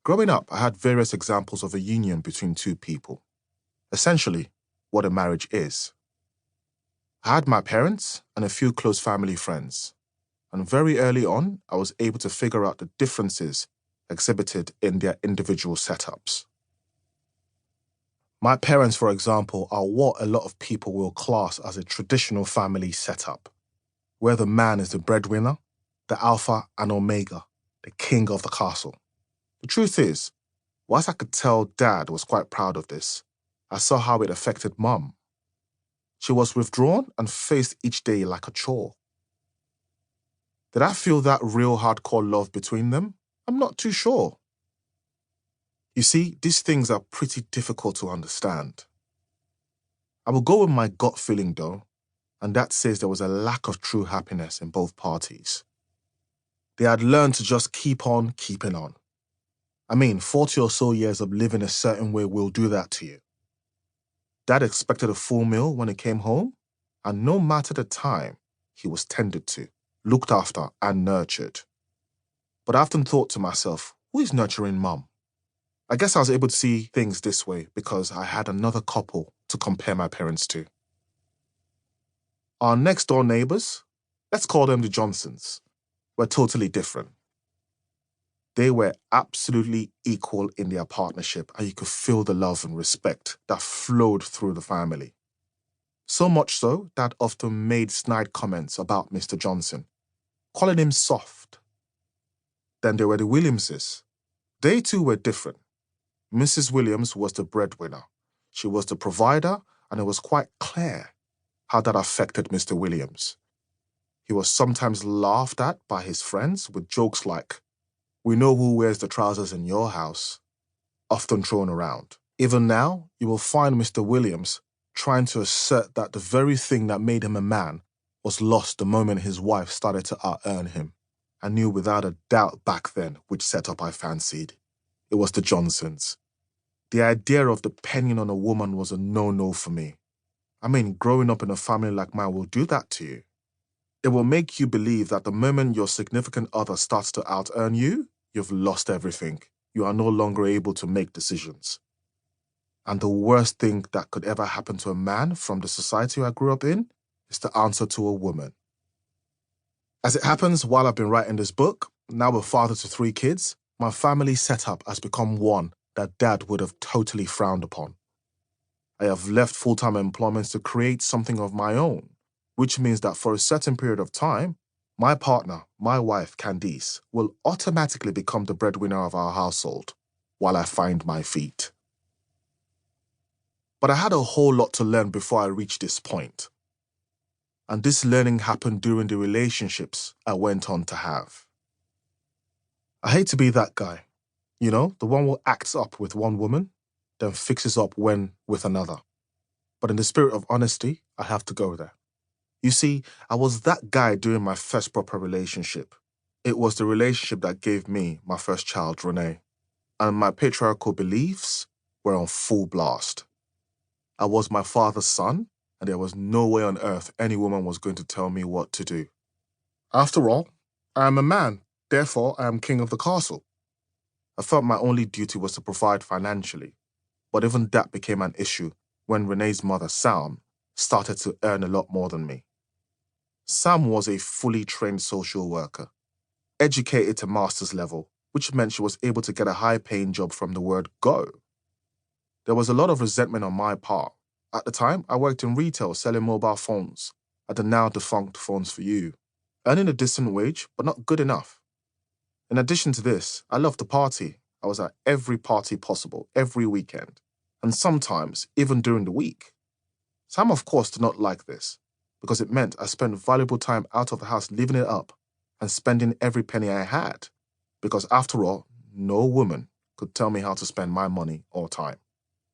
Growing up, I had various examples of a union between two people. Essentially, what a marriage is. I had my parents and a few close family friends, and very early on, I was able to figure out the differences exhibited in their individual setups. My parents, for example, are what a lot of people will class as a traditional family setup, where the man is the breadwinner, the alpha and omega, the king of the castle. The truth is, whilst I could tell Dad was quite proud of this, I saw how it affected Mum. She was withdrawn and faced each day like a chore. Did I feel that real hardcore love between them? I'm not too sure. You see, these things are pretty difficult to understand. I will go with my gut feeling though, and that says there was a lack of true happiness in both parties. They had learned to just keep on keeping on. 40 or so years of living a certain way will do that to you. Dad expected a full meal when he came home, and no matter the time, he was tended to, looked after, and nurtured. But I often thought to myself, who is nurturing Mum? I guess I was able to see things this way because I had another couple to compare my parents to. Our next door neighbors, let's call them the Johnsons, were totally different. They were absolutely equal in their partnership, and you could feel the love and respect that flowed through the family. So much so that often made snide comments about Mr. Johnson, calling him soft. Then there were the Williamses. They too were different. Mrs. Williams was the breadwinner. She was the provider, and it was quite clear how that affected Mr. Williams. He was sometimes laughed at by his friends with jokes like, "We know who wears the trousers in your house," often thrown around. Even now, you will find Mr. Williams trying to assert that the very thing that made him a man was lost the moment his wife started to out-earn him. I knew without a doubt back then which setup I fancied. It was the Johnsons. The idea of depending on a woman was a no-no for me. Growing up in a family like mine will do that to you. It will make you believe that the moment your significant other starts to out-earn you, you've lost everything. You are no longer able to make decisions. And the worst thing that could ever happen to a man from the society I grew up in is to answer to a woman. As it happens, while I've been writing this book, now a father to 3 kids, my family setup has become one that Dad would have totally frowned upon. I have left full-time employment to create something of my own, which means that for a certain period of time, my partner, my wife, Candice, will automatically become the breadwinner of our household while I find my feet. But I had a whole lot to learn before I reached this point. And this learning happened during the relationships I went on to have. I hate to be that guy. The one who acts up with one woman, then fixes up when with another. But in the spirit of honesty, I have to go there. You see, I was that guy during my first proper relationship. It was the relationship that gave me my first child, Renee. And my patriarchal beliefs were on full blast. I was my father's son, and there was no way on earth any woman was going to tell me what to do. After all, I am a man, therefore I am king of the castle. I felt my only duty was to provide financially, but even that became an issue when Renee's mother, Sam, started to earn a lot more than me. Sam was a fully trained social worker, educated to master's level, which meant she was able to get a high-paying job from the word go. There was a lot of resentment on my part. At the time, I worked in retail selling mobile phones at the now-defunct Phones for You, earning a decent wage, but not good enough. In addition to this, I loved to party. I was at every party possible, every weekend, and sometimes even during the week. Sam, of course, did not like this, because it meant I spent valuable time out of the house living it up and spending every penny I had, because after all, no woman could tell me how to spend my money or time.